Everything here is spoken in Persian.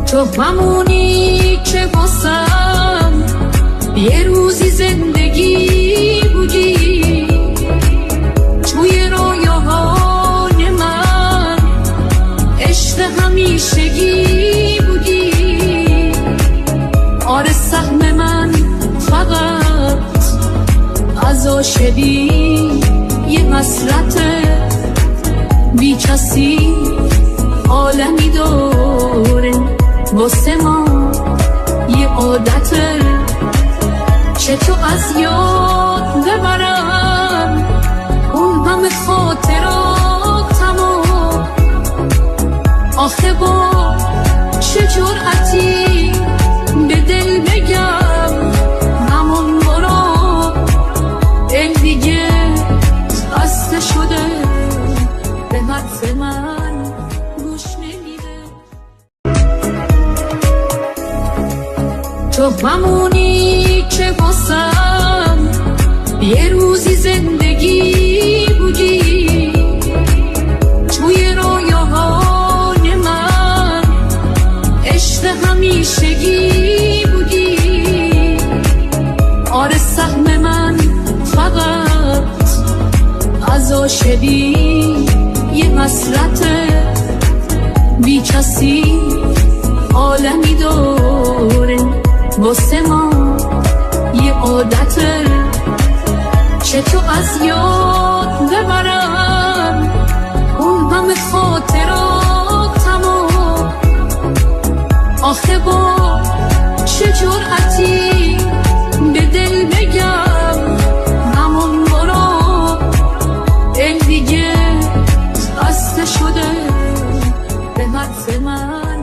تو همونی که واسم یه روزی زندگی بودی، توی رویاهای من عشق همیشگی بودی. آره سهم من فقط از عاشقی یه مسرت بی کسی عالمی داره، واسه ما یه عادته چه تو از یاد ببرم اون همه خاطراتمو. آخه با چه جرأتی به دل بگم همون برو، دل دیگه بسته شده به حرف من گوش نمیده. تو همونی که واسم یه روزی زندگی بودی، توی رویاهای من عشق همیشگی بودی. آره سهم من فقط از عاشقی یه مسرت بی کسی عالمی داره، واسه ما یه عادته چه تو از یاد ببرم اون همه خاطراتمو. آخه با چه جرأتی به دل بگم همون برو، دل دیگه بسته شده به حرف من